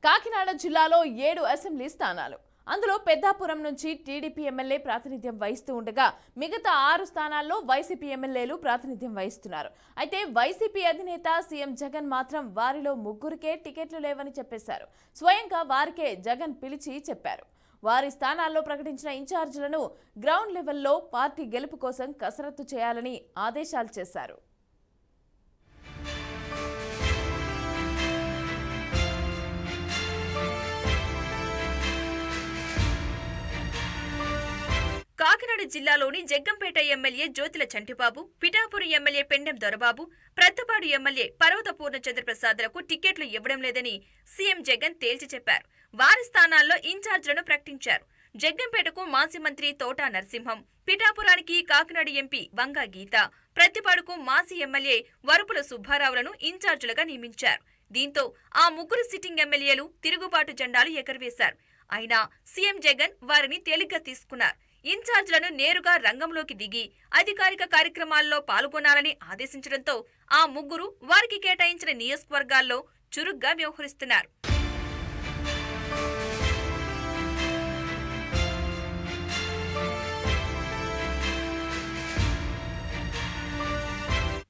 కాకినాడ జిల్లాలో 7 అసెంబ్లీ స్థానాలు. అందులో పెద్దాపురం నుంచి టీడీపీ ఎమ్మెల్యే ప్రాతినిధ్యం వహిస్తూ ఉండగా మిగతా 6 స్థానాల్లో వైసీపీ ఎమ్మెల్యేలు ప్రాతినిధ్యం వహిస్తున్నారు. అయితే వైసీపీ అధినేత సీఎం జగన్ మాత్రం వారిలో ముగ్గురికే టికెట్లు లేవని చెప్పేశారు. స్వయంగా వారికే జగన్ పిలిచి చెప్పారు. వారి స్థానాల్లో ప్రకటించిన ఇన్ఛార్జీలను గ్రౌండ్ లెవెల్లో పార్టీ గెలుపు కోసం కసరత్తు చేయాలని ఆదేశాలు చేశారు. కాకినాడ జిల్లాలోని Jaggampeta MLA Jyothula Chantibabu, Pithapuram MLA Pendem Dorababu, Prathipadu MLA Parvatha పూర్ణచంద్రప్రసాద్లకు టికెట్లు ఇవ్వడం లేదని సీఎం జగన్ తేల్చి చెప్పారు. వారి స్థానాల్లో ఇన్ఛార్జీలను ప్రకటించారు. జగ్గంపేటకు మాజీ మంత్రి తోట నరసింహం, పిఠాపురానికి కాకినాడ ఎంపీ వంగ గీత, ప్రత్తిపాడుకు మాజీ ఎమ్మెల్యే వరుపుల సుబ్బారావులను ఇన్ఛార్జీలుగా నియమించారు. దీంతో ఆ ముగ్గురు సిట్టింగ్ ఎమ్మెల్యేలు తిరుగుబాటు జెండాలు ఎగరవేశారు. అయినా సీఎం జగన్ వారిని తేలిగ్గా తీసుకున్నారు. ఇన్ఛార్జీలను నేరుగా రంగంలోకి దిగి అధికారిక కార్యక్రమాల్లో పాల్గొనాలని ఆదేశించడంతో ఆ ముగ్గురు వారికి కేటాయించిన నియోజకవర్గాల్లో చురుగ్గా వ్యవహరిస్తున్నారు.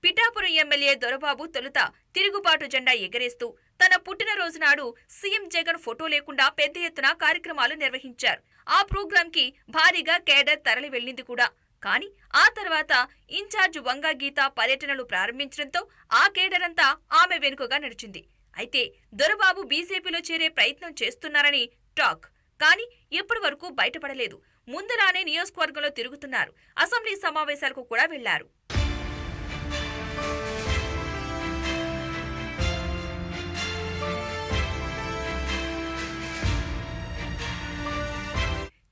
పిఠాపురం ఎమ్మెల్యే దొరబాబు తొలుత తిరుగుబాటు జెండా ఎగరేస్తూ తన పుట్టినరోజు నాడు సీఎం జగన్ ఫోటో లేకుండా పెద్ద ఎత్తున కార్యక్రమాలు నిర్వహించారు. ఆ ప్రోగ్రాంకి భారీగా కేడర్ తరలి వెళ్లింది కూడా. కానీ ఆ తర్వాత ఇన్ఛార్జ్ వంగ గీత పర్యటనలు ప్రారంభించడంతో ఆ కేడర్ అంతా ఆమె వెనుకగా నడిచింది. అయితే దొరబాబు బీజేపీలో చేరే ప్రయత్నం చేస్తున్నారని టాక్. కానీ ఇప్పటి వరకు బయటపడలేదు. ముందులానే నియోజకవర్గంలో తిరుగుతున్నారు. అసెంబ్లీ సమావేశాలకు కూడా వెళ్లారు.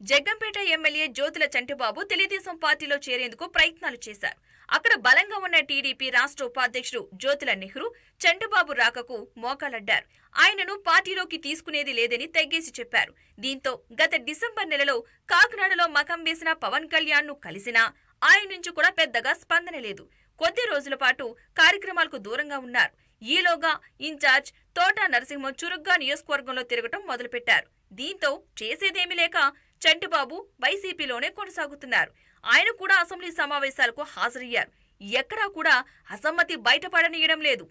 జగ్గంపేట ఎమ్మెల్యే జ్యోతుల చంటిబాబు తెలుగుదేశం పార్టీలో చేరేందుకు ప్రయత్నాలు చేశారు. అక్కడ బలంగా ఉన్న టీడీపీ రాష్ట్ర ఉపాధ్యక్షుడు జ్యోతుల నెహ్రూ చంటిబాబు రాకకు మోకాలడ్డారు. ఆయనను పార్టీలోకి తీసుకునేది లేదని తెగ్గేసి చెప్పారు. దీంతో గత డిసెంబర్ నెలలో కాకినాడలో మకం వేసిన పవన్ కళ్యాణ్ ను కలిసినా ఆయన నుంచి కూడా పెద్దగా స్పందన లేదు. కొద్ది రోజుల పాటు కార్యక్రమాలకు దూరంగా ఉన్నారు. ఈలోగా ఇన్ఛార్జ్ తోట నరసింహం చురుగ్గా నియోజకవర్గంలో తిరగటం మొదలుపెట్టారు. దీంతో చేసేదేమీ లేక చంటిబాబు వైసీపీలోనే కొనసాగుతున్నారు. ఆయన కూడా అసెంబ్లీ సమావేశాలకు హాజరయ్యారు. ఎక్కడా కూడా అసమ్మతి బయటపడనీయడం లేదు.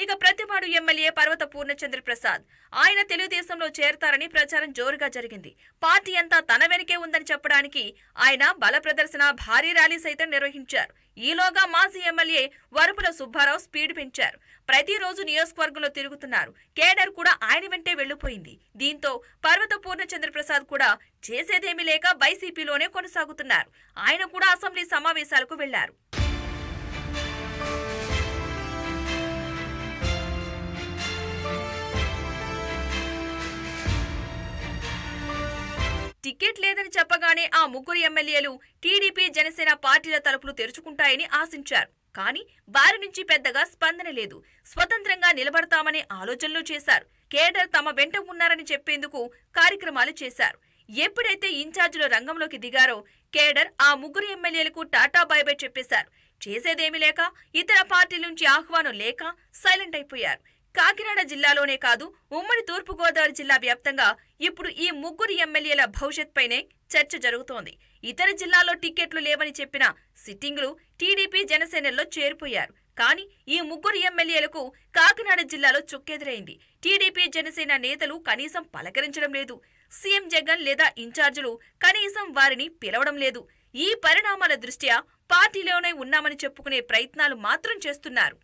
ఇక ప్రతిపాడు ఎమ్మెల్యే పర్వత పూర్ణచంద్రప్రసాద్ ఆయన తెలుగుదేశంలో చేరతారని ప్రచారం జోరుగా జరిగింది. పార్టీ అంతా తన వెనుకే ఉందని చెప్పడానికి ఆయన బల ప్రదర్శన, భారీ ర్యాలీ సైతం నిర్వహించారు. ఈలోగా మాజీ ఎమ్మెల్యే వరుపుల సుబ్బారావు స్పీడ్ పెంచారు. ప్రతిరోజు నియోజకవర్గంలో తిరుగుతున్నారు. కేడర్ కూడా ఆయన వెంటే వెళ్లిపోయింది. దీంతో పర్వత పూర్ణచంద్రప్రసాద్ కూడా చేసేదేమీ లేక వైసీపీలోనే కొనసాగుతున్నారు. ఆయన కూడా అసెంబ్లీ సమావేశాలకు వెళ్లారు. టికెట్ లేదని చెప్పగానే ఆ ముగ్గురు ఎమ్మెల్యేలు టీడీపీ, జనసేన పార్టీల తలుపులు తెరుచుకుంటాయని ఆశించారు. కానీ వారి నుంచి పెద్దగా స్పందన లేదు. స్వతంత్రంగా నిలబడతామనే ఆలోచనలు చేశారు. కేడర్ తమ వెంట ఉన్నారని చెప్పేందుకు కార్యక్రమాలు చేశారు. ఎప్పుడైతే ఇన్ఛార్జీలు రంగంలోకి దిగారో కేడర్ ఆ ముగ్గురు ఎమ్మెల్యేలకు టాటా బై చెప్పేశారు. చేసేదేమీ లేక, ఇతర పార్టీల నుంచి ఆహ్వానం లేక సైలెంట్ అయిపోయారు. కాకినాడ జిల్లాలోనే కాదు, ఉమ్మడి తూర్పుగోదావరి జిల్లా వ్యాప్తంగా ఇప్పుడు ఈ ముగ్గురు ఎమ్మెల్యేల భవిష్యత్పైనే చర్చ జరుగుతోంది. ఇతర జిల్లాల్లో టికెట్లు లేవని చెప్పిన సిట్టింగులు టీడీపీ, జనసేనల్లో చేరిపోయారు. కానీ ఈ ముగ్గురు ఎమ్మెల్యేలకు కాకినాడ జిల్లాలో చుక్కెదురైంది. టీడీపీ, జనసేన నేతలు కనీసం పలకరించడం లేదు. సీఎం జగన్ లేదా ఇన్ఛార్జీలు కనీసం వారిని పిలవడం లేదు. ఈ పరిణామాల దృష్ట్యా పార్టీలోనే ఉన్నామని చెప్పుకునే ప్రయత్నాలు మాత్రం చేస్తున్నారు.